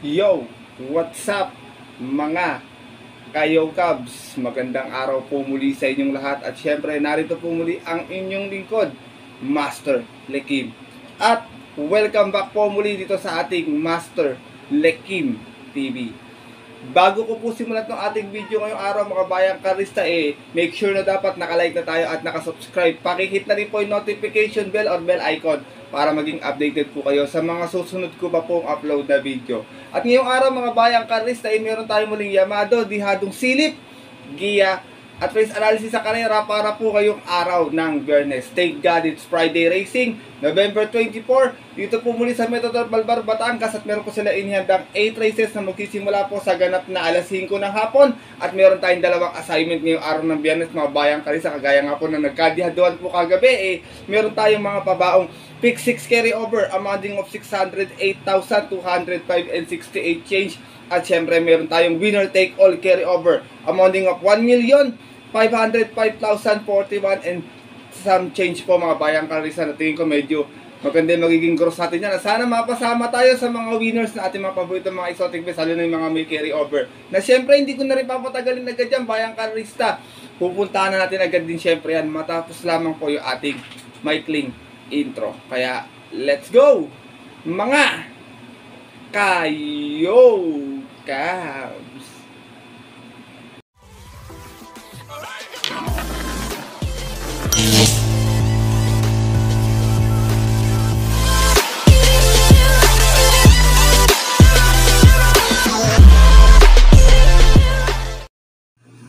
Yo! What's up mga kayo Cubs? Magandang araw po muli sa inyong lahat at syempre narito po muli ang inyong lingkod, Master Lekim. At welcome back po muli dito sa ating Master Lekim TV. Bago ko po simulan ng ating video ngayong araw mga bayang karista, make sure na dapat nakalike na tayo at nakasubscribe. Pakihit na rin po yung notification bell or bell icon para maging updated po kayo sa mga susunod ko pa pong upload na video. At ngayong araw mga bayang karista, meron tayong muling Yamado, Dihadong Silip, Gia, at race analysis sa karera para po kayong araw ng Biyernes. Thank God it's Friday Racing, November 24. Dito po muli sa Metodor Balbar, Batangas at meron po sila inihandang 8 races na magsisimula po sa ganap na alas 5 ng hapon. At meron tayong dalawang assignment ngayong araw ng Biyernes mga bayang karisa. Kagaya nga po na nagkadihaduan po kagabi, meron tayong mga pabaong pick 6 carryover amounting of 608,205 and 68 change. At syempre meron tayong winner take all carryover amounting of 1,505,041 and some change po mga bayang karisa. Na tingin ko medyo maganda magiging gross natin yan. Sana mapasama tayo sa mga winners na ating mga paborito mga exotic bets, lalo na yung mga may carryover. Na syempre hindi ko na rin papatagalin agad yan bayang karista. Pupuntahan na natin agad din syempre yan matapos lamang po yung ating maikling intro. Kaya let's go mga kayo Cubs!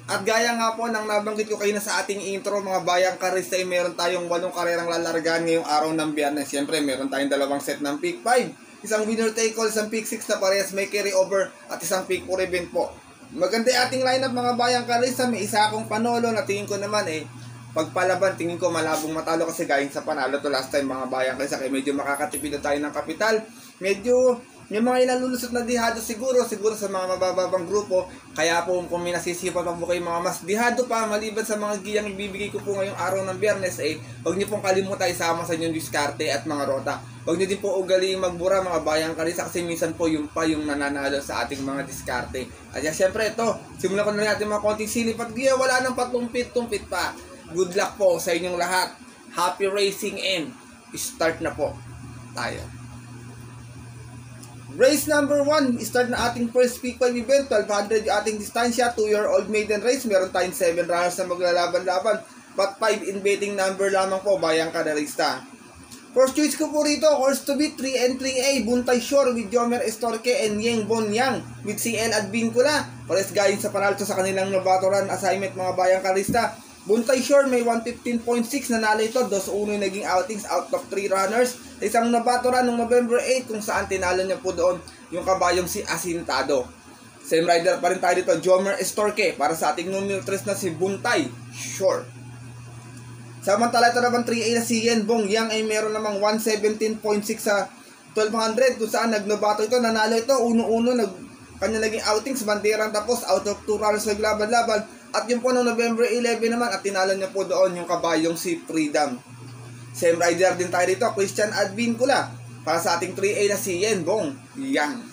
At gaya nga po nang nabanggit ko kayo na sa ating intro mga bayang karista, meron tayong 8 karerang lalargaan ngayong araw ng Biyernes. Siyempre meron tayong dalawang set ng pick 5, isang winner take all, isang pick 6 na parehas may carryover at isang pick 4 event po. Maganda ating lineup mga bayang karista. May isa akong panolo na tingin ko naman pagpalaban, tingin ko malabong matalo kasi galing sa panalo to last time mga bayang karista. Kaya medyo makakatipid na tayo ng kapital. Medyo yung mga inalulusot na dihado siguro sa mga mabababang grupo. Kaya po kung may nasisipan pa po kayo mga mas dihado pa maliban sa mga giyang ibibigay ko po ngayong araw ng Biyernes, huwag niyo pong kalimutan isama sa inyong diskarte at mga rota. Huwag niyo din po ugaling magbura mga bayang karisa kasi minsan po yung nananalo sa ating mga diskarte. At syempre ito, simulan ko na natin mga konting silip at giya, wala nang patumpit-tumpit pa. Good luck po sa inyong lahat. Happy racing and start na po tayo. Race number 1, start na ating first pick 5 event, 1200 yung ating distansya, 2-year-old maiden race, meron tayong 7 runners na maglalaban-laban, but 5 in betting number lamang po, bayang kadarista. First choice ko po rito, horse to beat, 3 and 3A, Buntay Shore with Jomer Estorque and Yeng Bon Yang with CL at Vincula. Pares galing sa panalto sa kanilang nabatoran assignment mga bayang karista. Buntay Shore may 115.6 na nalo ito, 2-1 yung naging outings out of 3 runners. Isang nabatoran noong November 8 kung saan tinalo niya po doon yung kabayong si Asintado. Same rider pa rin tayo dito, Jomer Estorque para sa ating numero 3 na si Buntay Shore. Samantala ito naman 3A na si Yen Bong Yang ay meron namang 117.6 sa 1200 kung saan nagnabato ito, nanalo ito, 1-1 kanya naging outings, banderang tapos out of 2 runners naglaban-laban. At yung po noong November 11 naman at tinalo niya po doon yung kabayong si Freedom. Same rider din tayo dito, Christian Advincula para sa ating 3A na si Yen Bong Yang.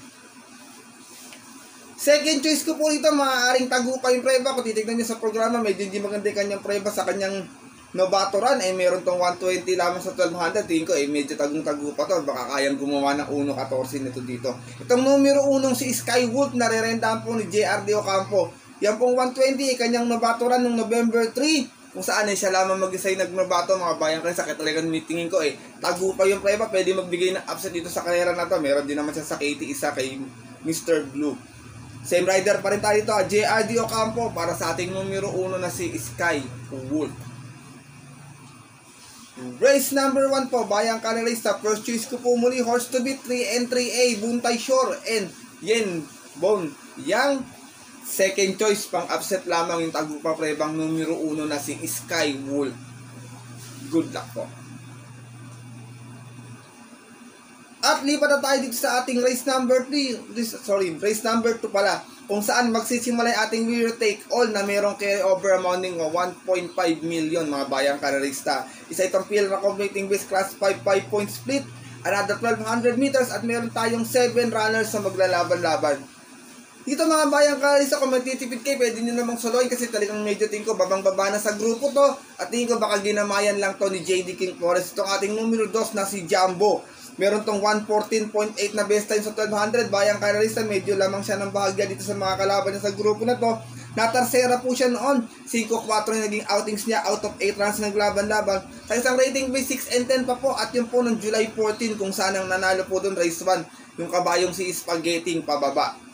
Second choice ko po dito, maaaring tagupa yung preba. Kung titignan nyo sa programa, medyo hindi maganda yung kanyang preba sa kanyang nobatoran. Meron tong 120 lamang sa 1200. Tingin ko medyo tagong-tagupa to. Baka kayang gumawa ng 1.14 nito dito. Itong numero 1 si Skywolf na re-rendahan po ni JRD Ocampo. Yan pong 120 kanyang nabatoran noong November 3 kung saan siya lamang mag-isay nagnabato mga bayang karisa. Kaya talagang tingin ko tagupa yung preba, pwede magbigay ng upset dito sa karera na to. Meron din naman siya sa KT isa kay Mr. Blue. Same rider pa rin tayo dito, JRD Ocampo para sa ating numero 1 na si Sky Wolf. Race number 1 po, bayang karerista. First choice ko po muli, horse to beat, 3 and 3A, Buntay Shore and Yen Bon Yang. Second choice, pang upset lamang yung tagupa prebang numero 1 na si Sky Wolf. Good luck po. At lipat na tayo dito sa ating race number 2 pala, kung saan magsisimula yung ating winner take all na merong carryover amounting 1.5 million mga bayang karerista. Isa itong PL na competing base class 5 point split another 1200 meters at meron tayong 7 runners na maglalaban-laban. Dito mga bayang karista, kung magtitipid kayo, pwede nyo namang soloin kasi talagang medyo tingin ko babang-baba na sa grupo to at tingin ko baka ginamayan lang to ni JD King Flores. Itong ating numero 2 na si Jumbo. Meron tong 114.8 na best time sa 1200. Bayang karista, medyo lamang siya ng bahagya dito sa mga kalaban niya sa grupo na to. Natarsera po siya noon. 5-4 na naging outings niya out of 8 runs na naglaban-laban. Sa isang rating base 6 and 10 pa po at yun po ng July 14 kung saan ang nanalo po doon race 1. Yung kabayong si Spaghetti pababa.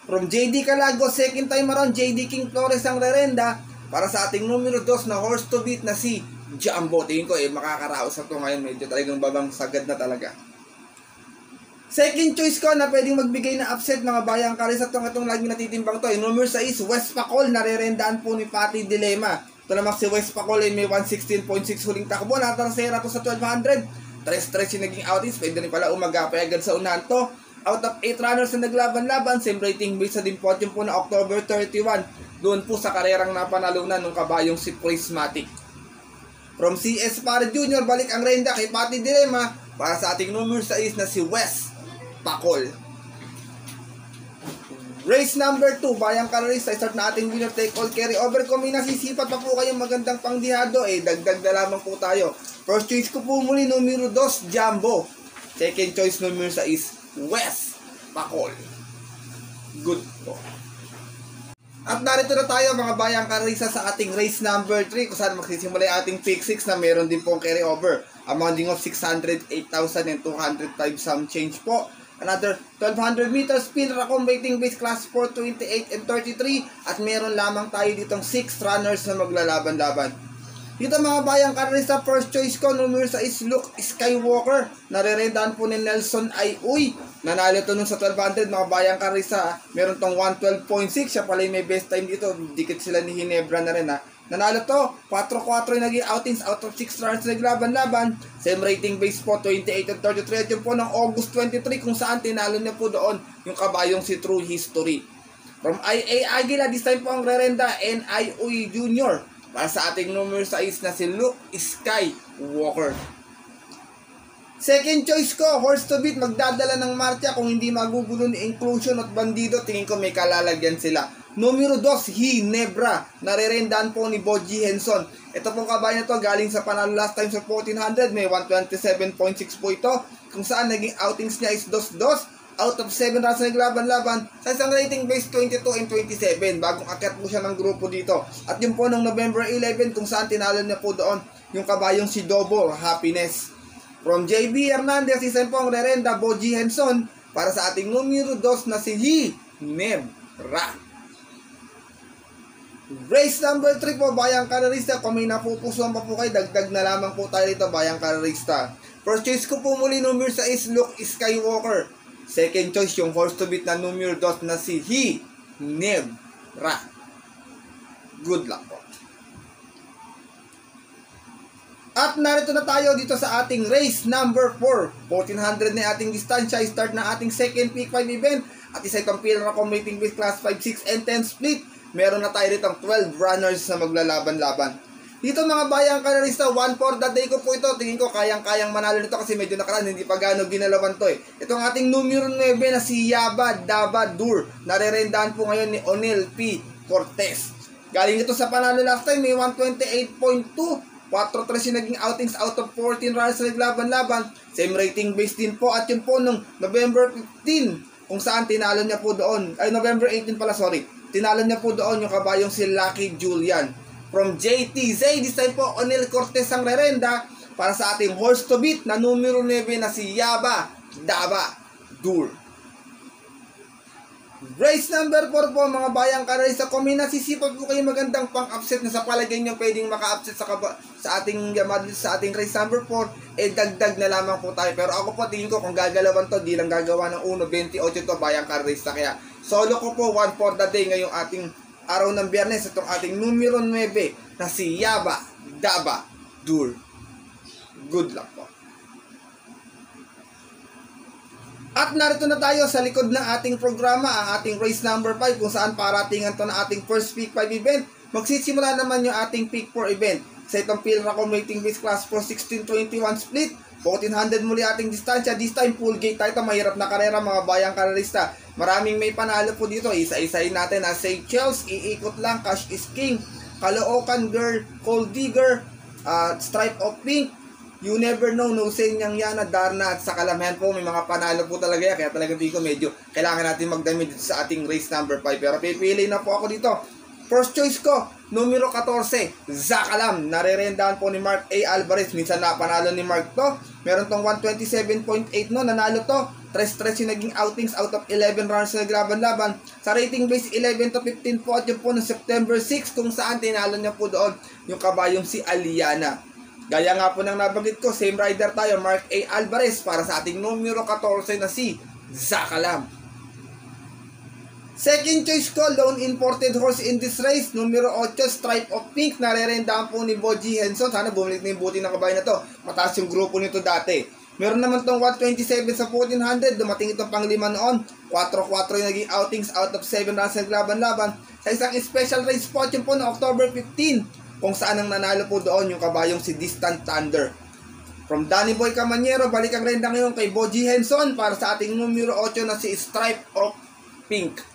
From JD Calagos, second time around, JD King Flores ang rerenda para sa ating numero 2 na horse to beat na si Jumbo. Tingin ko makakaraos na to ngayon. Medyo talagang babang sagad na talaga. Second choice ko na pwedeng magbigay na upset mga bayang karista itong lagi natitimbang to. Numero 6, West Pacol, narerendaan po ni Patty Dilema. Ito naman si West Pacol may 116.6 huling takbo. Natarsera to sa 1200. 3-3 yung naging outings. Pwede rin pala umagapay agad sa unahan to. Out of 8 runners na naglaban-laban, same rating base sa din podium po na October 31. Doon po sa karerang napanalunan ng kabayong si Prismatic. From CS Pare Jr., balik ang renda kay Patty Dilema para sa ating numero 6 na si West Pacol. Race number 2, bayang karista, start na ating winner take all carry over. Kung may nasisipat pa po kayong magandang pangdihado, dagdag na lamang po tayo. First choice ko po muli, numero 2, Jumbo. Second choice, numero 6, West Pacol. Good po. At narito na tayo mga bayang karisa sa ating race number 3 kung saan magsisimula yung ating pick 6 na meron din pong carry over. Amounting of 608,205 some change po. Another 1200 meters spin rakom rating base class 4, 28 and 33 at meron lamang tayo ditong 6 runners na maglalaban-laban. Dito mga bayang karista, first choice ko, numero 6, Luke Skywalker. Narerendaan po ni Nelson Ayuy. Nanalo to nun sa 1200 mga bayang karista. Meron tong 112.6. Siya pala yung may best time dito. Dikit sila ni Hinebra na rin ha. Nanalo to. 4-4 yung naging outings out of 6 runs naglaban-laban. Same rating base po, 28 and 33. At yun po ng August 23 kung saan tinalo niya po doon yung kabayong si True History. From IA Aguila, this time po ang rerenda and Ayuy Jr. para sa ating numero 6 na si Luke Skywalker. Second choice ko, horse to beat, magdadala ng marcha kung hindi magugulo ni Inclusion at Bandido. Tingin ko may kalalagyan sila. Numero 2, Hinebra. Narerendaan po ni Boji Henson. Ito pong kabayan na to galing sa panalo last time sa 1400. May 127.6 po ito. Kung saan naging outings niya is 2-2. Out of 7 runs na naglaban-laban sa isang rating base 22 and 27. Bagong akyat po siya ng grupo dito. At yun po ng November 11 kung saan tinalo niya po doon yung kabayong si Dobo Happiness. From JB Hernandez, isa po ang rerenda Boji Henson para sa ating numero 2 na si Hinebra. Race number 3 po, bayang karerista. Kung may napupusuan pa po kayo, dagdag na lamang po tayo dito, bayang karerista. First choice ko po muli, numero 6, Luke Skywalker. Second choice, yung horse to beat na numero 2 na si Hinebra. Good luck po. At narito na tayo dito sa ating race number 4. 1400 na ating distansya. Start na ating second pick 5 event. At isa itong pinaka rating base class 5, 6, and 10 split. Meron na tayo ditong 12 runners na maglalaban-laban. Dito mga bayang karerista, 1 for the day ko po ito. Tingin ko kayang-kayang manalo nito kasi medyo nakaraan, hindi pa gano'ng ginalawan to Itong ating numero 9 na si Yaba Daba Dur. Narerendaan po ngayon ni Onel P. Cortez. Galing ito sa panalo last time, may 128.2. 4-3 yung naging outings out of 14 runs na naglaban-laban. Same rating base din po. At yun po nung November 15 kung saan tinalo niya po doon. Ay, November 18 pala, sorry. Tinalo niya po doon yung kabayong si Lucky Julian. From JTZ, this time po, Onel Cortez ang rerenda para sa ating horse to beat na numero 9 na si Yaba Daba Dur. Race number 4 po mga bayang karerista. Kung may nasisipag po kayo magandang pang-upset na sa palagay nyo pwedeng maka-upset sa ating race number 4, dagdag na lamang po tayo. Pero ako po tingin ko kung gagalawan to, di lang gagawa ng 1.28 to bayang karerista. Kaya solo ko po 1 for the day ngayong ating araw ng Biyernes. Itong ating numero 9 na si Yaba Daba Dur. Good luck po. At narito na tayo sa likod ng ating programa, ang ating race number 5 kung saan paratingan to na ating first pick 5 event. Magsisimula naman yung ating pick 4 event. Sa itong rating base class for 16-21 split. 1400 muli ating distansya. This time full gate tayo. Mahirap na karera mga bayang karerista. Maraming may panalo po dito. Isa-isayin natin. Seychelles, iikot lang. Cash is King, Caloocan Girl, Cold Digger, Stripe of Pink, You Never Know, No Say Nyang Yana, Darna, at sa Kalamayan po. May mga panalo po talaga yan. Kaya talaga dito medyo kailangan natin magdamit dito sa ating race number 5. Pero pipili na po ako dito. First choice ko, numero 14, Zakalam. Narerendahan po ni Mark A. Alvarez. Minsan napanalo ni Mark to. Meron tong 127.8 no, nanalo to. 3-3 yung naging outings out of 11 rounds na naglaban-laban. Sa rating base 11 to 15 po at yun po noong September 6 kung saan tinalo niya po doon yung kabayong si Aliana. Gaya nga po nang nabanggit ko, same rider tayo, Mark A. Alvarez para sa ating numero 14 na si Zakalam. Second choice ko, lone imported horse in this race, numero 8, Stripe of Pink. Narerendahan po ni Boji Henson. Sana bumalik na yung buti ng kabayo na to. Mataas yung grupo nito dati. Meron naman tong 127 sa 1400. Dumating itong panglima noon. 4-4 yung naging outings out of 7 rounds na laban-laban. Sa isang special race spot yun po na October 15. Kung saan ang nanalo po doon yung kabayong si Distant Thunder. From Danny Boy Camaniero, balik ang renda ngayon kay Boji Henson para sa ating numero 8 na si Stripe of Pink.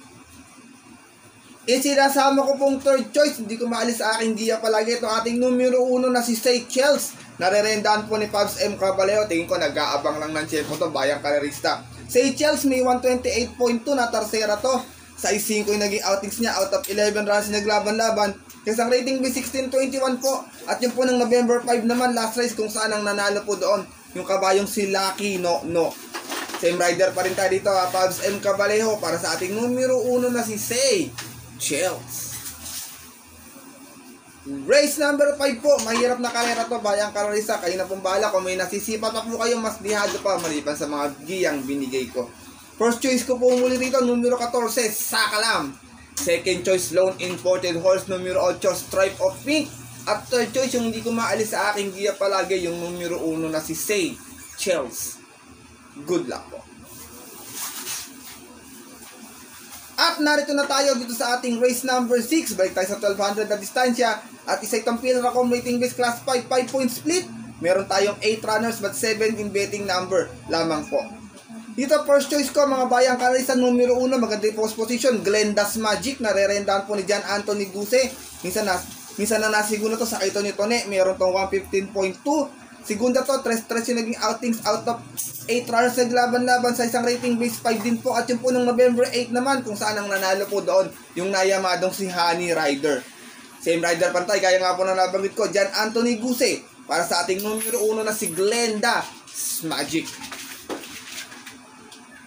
Isinasama ko pong third choice, hindi ko maalis sa aking giya palagi itong ating numero 1 na si Seychelles. Narerendahan po ni Pabs M. Caballero. Tingin ko nag-aabang lang ng tiyempo to, bayang karerista. Seychelles may 128.2 na tarsera to. Sa 5 yung naging outings niya out of 11 rounds naglaban-laban. Isang rating B 16.21 po. At yung po ng November 5 naman, last race kung saan ang nanalo po doon yung kabayong si Lucky No. Same rider pa rin tayo dito, Pabs M. Caballero para sa ating numero 1 na si Seychelles. Race number 5 po. Mahirap na karera to, bayang karerista. Kayo na pong bahala. Kung may nasisipat pa po kayo, mas dihado pa maliban sa mga giyang binigay ko. First choice ko po muli rito, numero 14, Zakalam. Second choice, lone imported horse, numero 8, Stripe of Pink. At third choice, yung hindi ko maalis sa aking giya palagi, yung numero 1 na si Seychelles. Good luck po. At narito na tayo dito sa ating race number 6. Balik tayo sa 1200 na distansya. At isa itong pinaka-com rating base class 5, 5-point split. Meron tayong 8 runners but 7 in betting number lamang po. Dito first choice ko mga bayang karerista, numero 1, maganda yung post position, Glenda's Magic. Narerendahan po ni John Anthony Guse. Minsan na nasiguro to sa ito ni Tone. Meron tong 115.2. Segunda to, 3-3 yung naging outings out of 8 runners naglaban-laban sa isang rating base 5 din po. At yung po ng November 8 naman kung saan ang nanalo po doon yung nayamadong si Honey Rider. Same rider pantay, kaya nga po na nabanggit ko, John Anthony Guse para sa ating numero 1 na si Glenda's Magic.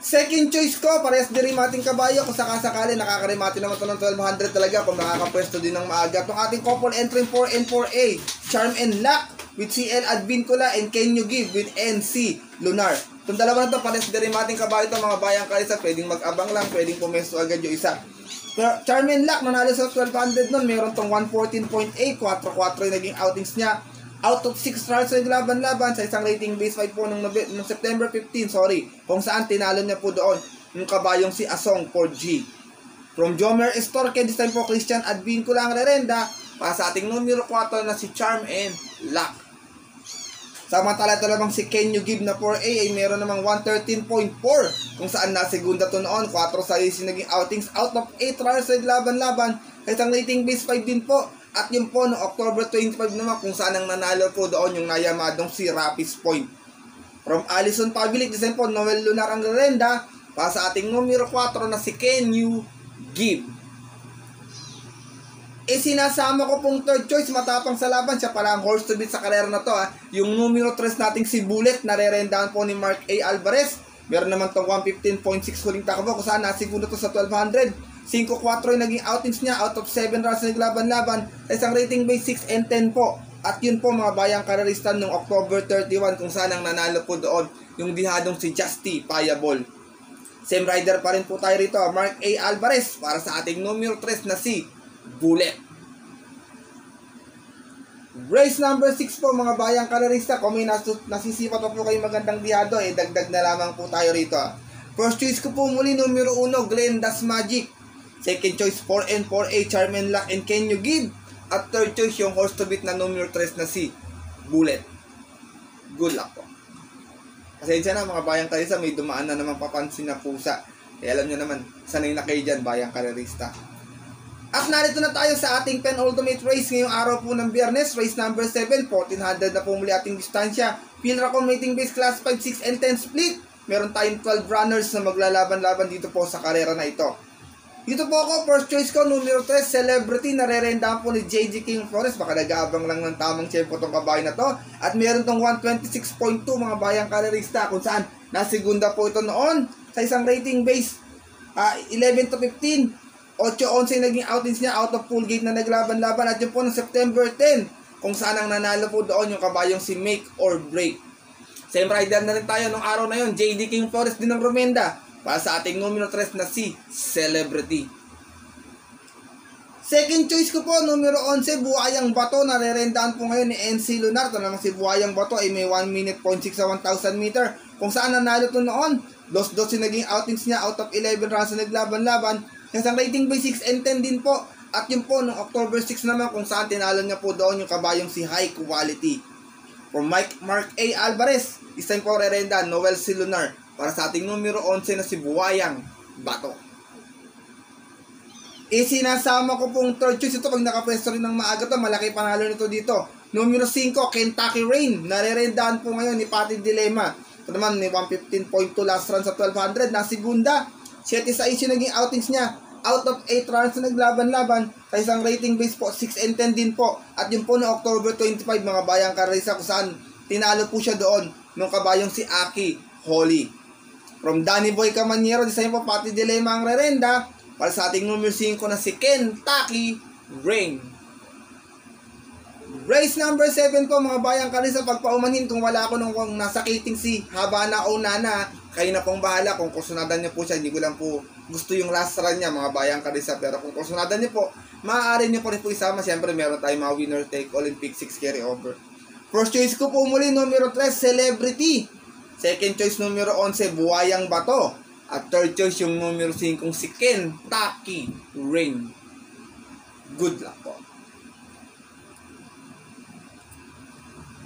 Second choice ko, parehas din mating kabayo. Kung sakasakali, nakakarimati naman ito ng 1200 talaga kung nakakapwesto din ng maaga. Itong ating couple entry 4 and 4A, Charm and Luck with CL Advincula and Can You Give with NC Lunar. Itong dalawa na ito, parehas din mating kabayo ito mga bayang kalisa. Pwedeng mag-abang lang, pwedeng pumesto agad yung isa. Pero Charm and Luck, nanalo sa 1200 nun, meron tong 114.8, 4-4 yung naging outings niya. Out of 6 rounds na laban-laban sa isang rating base 5 po nung September 15, kung saan tinalo niya po doon yung kabayong si Asong 4G. From Jomer Estorque, this time po Christian Advincula ang rerenda para sa ating numero 4 na si Charm and Luck. Samantala ito namang si Can You Give na 4A ay meron namang 113.4 kung saan nasegunda to noon. 4 sa yung naging outings out of 8 rounds na laban-laban sa isang rating base 5 din po. At yun po, no October 25 naman kung saan ang nanalo po doon yung nayamadong si Rapis Point. From Allison Pabilic, design po, Noel Lunar ang renda para sa ating numero 4 na si Can You Give. Sinasama ko pong third choice, matapang sa laban. Siya pala ang horse to beat sa karera na to. Yung numero 3 nating si Bullet, narerendahan po ni Mark A. Alvarez. Meron naman tong 115.6 huling takbo kung saan nasiguro to sa 1200. 5-4 yung naging outings niya out of 7 rounds na naglaban-laban sa isang rating base 6 and 10 po. At yun po mga bayang karerista noong October 31 kung saan ang nanalo po doon yung dihadong si Justy Payable. Same rider pa rin po tayo rito, Mark A. Alvarez para sa ating numero 3 na si Bullet. Race number 6 po mga bayang karerista, kung may nasisipat pa po kayo magandang dihado, dagdag na lamang po tayo rito. First choice ko po muli, numero 1, Glenda's Magic. Second choice, 4 and 4A, Charm and Luck and Can You Give. At third choice, yung horse to beat na numero 3 na si Bullet. Good luck po. Pasensya na mga bayang karerista, may dumaan na naman papansin na pusa. Alam nyo naman, sanay na kayo dyan, bayang karerista. At narito na tayo sa ating penultimate race ngayong araw po ng Biyernes, race number 7, 1400 na po muli ating distansya. Pilracon Mating Base Class 5, 6, and 10 split. Meron tayong 12 runners na maglalaban-laban dito po sa karera na ito. Dito po ako, first choice ko, numero 3, Celebrity, narerendahan po ni JG King Flores. Baka nag-aabang lang ng tamang tempo itong kabayo na to. At meron tong 126.2 mga bayang karerista, kung saan nasigunda po ito noon sa isang rating base 11 to 15. 8-11 naging outings niya, out of full gate na naglaban-laban. At yun po ng September 10, kung saan ang nanalo po doon yung kabayong si Make or Break. Same rider na rin tayo nung araw na yun, JD King Flores din ng Romenda, para sa ating numero 3 na si Celebrity. Second choice ko po, numero 11, Buhayang Bato. Narerendahan po ngayon ni NC Lunar. Ito naman si Buhayang Bato ay may 1 minute 0.6 sa 1,000 meter. Kung saan nanalo ito noon, 2-2 yung naging outings niya, out of 11 runs na naglaban-laban. Isang rating by 6 and 10 din po. At yun po, noong October 6 naman, kung saan tinalo niya po doon yung kabayong si High Quality. From Mark A. Alvarez, isa po rerenda, Noel C. Lunar, para sa ating numero 11 na si Buhayang Bato. Isinasama ko pong third choice ito pag nakapwesto rin ng maaga to, malaki panalo nito dito. Numero 5, Kentucky Rain. Narerendahan po ngayon ni Patty Dilema. Ito naman, may 115.2 last run sa 1200. Nasigunda. 7-6 yung naging outings niya. Out of 8 runs na naglaban-laban. Sa isang rating base po, 6 and 10 din po. At yun po na October 25, mga bayang karerista, kung saan tinalo po siya doon nung kabayong si Aki Holly. From Danny Boy Camaniero, di sa po Patty Dilema ang rerenda, para sa ating numero 5 na si Kentucky Rain. Race number 7 po mga bayang karerista, pagpaumanhin kung wala ako nung nasakiting si Habana o Nana, kayo na pong bahala kung kusunadan niyo po siya. Hindi ko lang po gusto yung last run niya mga bayang karerista, pero kung kusunadan niyo po, maaari niyo po rin po isama. Siyempre meron tayong mga winner take all in pick 6 carry over. First choice ko po muli, numero 3, Celebrity. Second choice, numero 11, Buhayang Bato. At third choice, yung numero 5, si Kentucky Rain. Good luck po.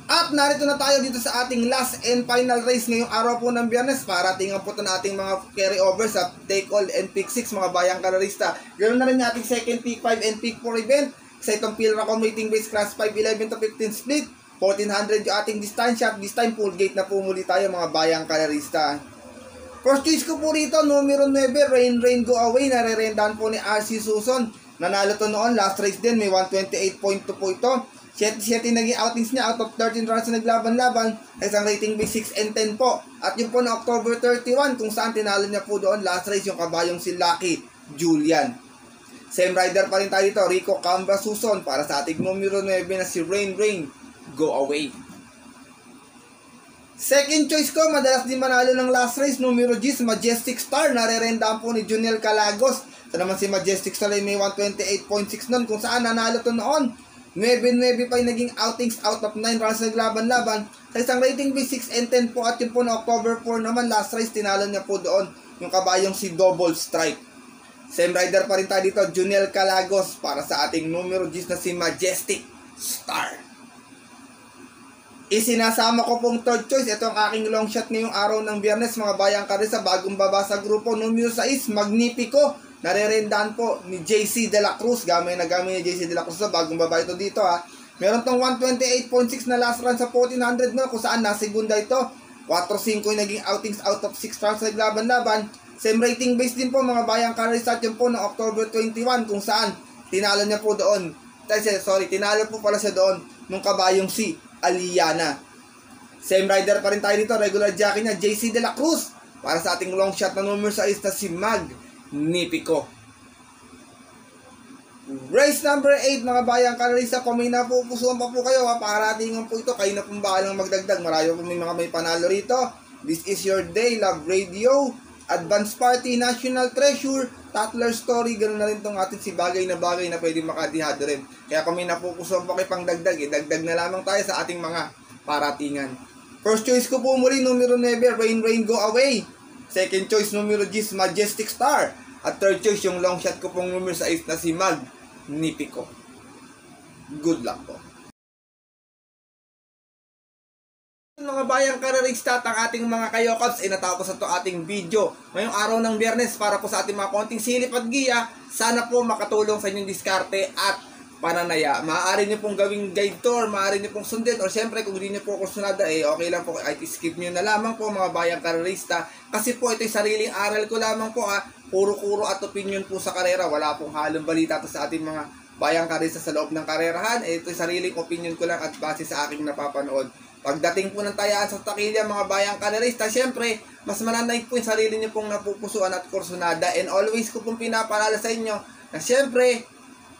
At narito na tayo dito sa ating last and final race ngayong araw po ng Biyernes. Parating po ito na ating mga carry over sa take all and pick 6 mga bayang karerista. Ganoon na rin yung ating second pick 5 and pick 4 event. Sa itong Pilracon Mating Base Class 5, 11 to 15 split. 1400 yung ating distansya. At this time full gate na po muli tayo mga bayang karerista. First choice ko po rito, numero 9, Rain Rain Go Away. Narerendahan po ni RC Suson. Nanalo to noon, last race din, may 128.2 po ito. 7 naging outings niya, out of 13 runs na naglaban-laban. Isang rating by 6 and 10 po. At yun po na October 31, kung saan tinalo niya po doon, last race yung kabayong si Lucky Julian. Same rider pa rin tayo dito, Rico Cambra Suson, para sa ating numero 9 na si Rain Rain Go Away. Second choice ko, madalas din manalo ng last race, numero 10, Majestic Star. Narerendahan po ni Juniel Calagos. Ito naman si Majestic Star ay may 128.6 nun, kung saan nanalo to noon. 9-9 pa yung naging outings, out of 9 runs naglaban-laban. Sa isang rating by 6 and 10 po. At yun po na October 4 naman, last race, tinalo niya po doon yung kabayong si Double Strike. Same rider pa rin tayo dito, Juniel Calagos, para sa ating numero 10 na si Majestic Star. Isinasama ko pong third choice. Ito ang aking long shot ngayong araw ng Biyernes mga bayang karerista, bagong baba sa grupo. Numero 6, Magnifico. Narerendahan po ni JC De La Cruz. Gamay ni JC De La Cruz. Bagong baba ito dito ha. Meron tong 128.6 na last run sa 1400 mo, kung saan nasigunda ito. 4-5 yung naging outings, out of 6 runs na naglaban-laban. Same rating base din po mga bayang karerista. Yun po na October 21, kung saan tinalo niya po doon. Tinalo po pala siya doon nung kabayong si Aliana. Same rider pa rin tayo dito, regular jockey niya, JC De La Cruz, para sa ating long shot na numero 6 na si Magnifico. Race number 8 mga bayang karerista, kung may napupusuan pa po kayo ha, paratingan po ito, kayo na pong bahalang magdagdag. Marami po may panalo rito. This is your day, Love Radio, Advance Party, National Treasure, Tatler Story, ganoon na rin itong ating si bagay na pwede makadihado rin. Kaya kung may napupusuan pa kayo pang dagdag, dagdag na lamang tayo sa ating mga paratingan. First choice ko po muli, numero 9, Rain Rain Go Away. Second choice, numero 10, Majestic Star. At third choice, yung long shot ko pong numero 6 na si Magnifico. Good luck po. Mga bayang karerista at ang ating mga kayokabs ay natapos na ito ating video ngayong araw ng Biyernes para po sa ating mga konting silip at giya. Sana po makatulong sa inyong diskarte at pananaya. Maaari nyo pong gawing guide tour, maaari nyo pong sundin, o syempre kung hindi nyo po kursunada okay lang po, ay skip nyo na lamang po mga bayang karerista, kasi po ito'y sariling aral ko lamang po puro-kuro at opinion po sa karera, wala pong halong balita to sa ating mga bayang karerista sa loob ng karerahan. Ito'y sariling opinion ko lang at base sa aking napapanood. Pagdating po ng tayaan sa takilya mga bayang karerista, syempre mas mananay po yung sarili nyo pong napupusuan at kursunada, and always ko pong pinapaalala sa inyo na syempre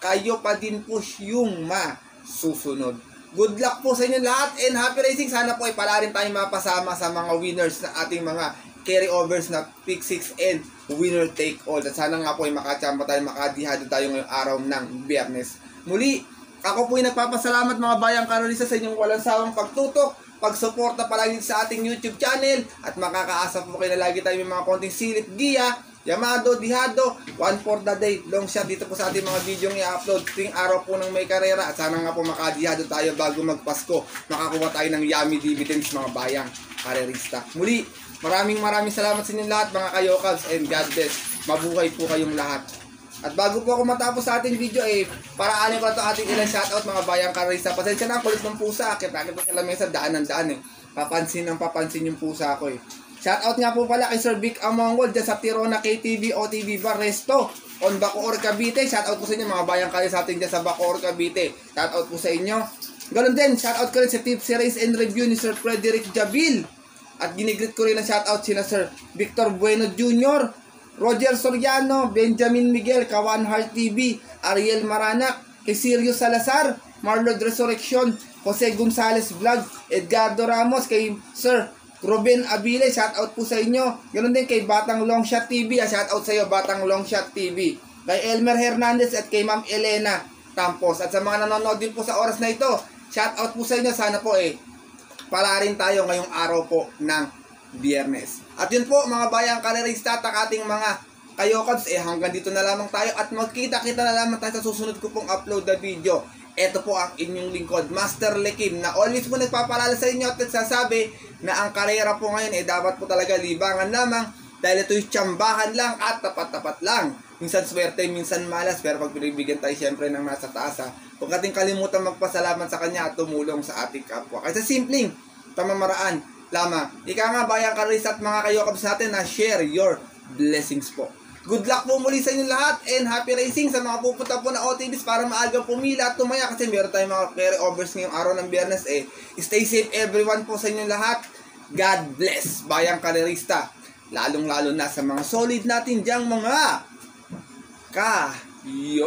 kayo pa din po yung masusunod. Good luck po sa inyo lahat and happy racing. Sana po ay pala rin tayong mapasama sa mga winners na ating mga carryovers na pick 6 and winner take all. At sana nga po ay makachamba tayo, makadihado tayo ngayong araw ng Biyernes. Muli, ako po ay nagpapasalamat mga bayang karerista sa inyong walang sawang pagtutok, pagsuporta palagi sa ating YouTube channel, at makakaasa po kayo na lagi tayo may mga konting silip giya, yamado, dihado, one for the day, long shot dito po sa ating mga video ng i-upload tuwing araw po ng may karera. At sana nga po makadihado tayo bago magpasko, makakuha tayo ng yummy dividends mga bayang karerista. Muli, maraming salamat sa inyong lahat mga kayokabs, and God bless. Mabuhay po kayong lahat. At bago po ako matapos sa ating video paraanin ko na ito ating ilang shoutout mga bayang karerista. Pasensya na, kulit ng pusa. Kita ko sa lamesa, daan papansin yung pusa ko Shoutout nga po pala kay Sir Vic Amongol dyan sa Tirona KTV OTV Bar Resto on Bacoor, Cavite. Shoutout po sa inyo mga bayang karerista sa atin dyan sa Bacoor, Cavite. Shoutout po sa inyo. Ganon din, shoutout ko rin sa Tips Race and Review ni Sir Frederick Jabil. At ginigrit ko rin ang shoutout sina Sir Victor Bueno Jr., Roger Soriano, Benjamin Miguel, Kawan Heart TV, Ariel Maranak, kay Sirius Salazar, Marlon Resurrection, Jose Gonzalez Vlog, Edgardo Ramos, kay Sir Ruben Abile, shoutout po sa inyo. Ganoon din kay Batang Longshot TV, shoutout sa iyo Batang Longshot TV. Kay Elmer Hernandez at kay Ma'am Elena Tampos. At sa mga nanonood din po sa oras na ito, shoutout po sa inyo. Sana po pala rin tayo ngayong araw po ng Biyernes. At yun po mga bayang karerista at ating mga kayokabs, hanggang dito na lamang tayo at magkita-kita na lamang tayo sa susunod ko pong upload na video. Ito po ang inyong lingkod, Master Lekim, na always po nagpapalala sa inyo at nagsasabi na ang karera po ngayon dapat po talaga libangan lamang, dahil ito'y tsambahan lang at tapat-tapat lang. Minsan swerte, minsan malas, pero pag pinibigyan tayo syempre ng nasa taas huwag natin kalimutan magpasalamat sa kanya at tumulong sa ating kapwa. Kaya sa simpleng pamamaraan lamang. Ika nga bayang karerista at mga kayokabs natin na share your blessings po. Good luck po muli sa inyo lahat and happy racing sa mga pupunta po na OTVs para maagang pumila at tumaya, kasi meron tayong mga carryovers ngayong araw ng Biyernes. Stay safe everyone po sa inyo lahat. God bless bayang karerista. Lalong-lalo na sa mga solid natin diyang mga kayokabs.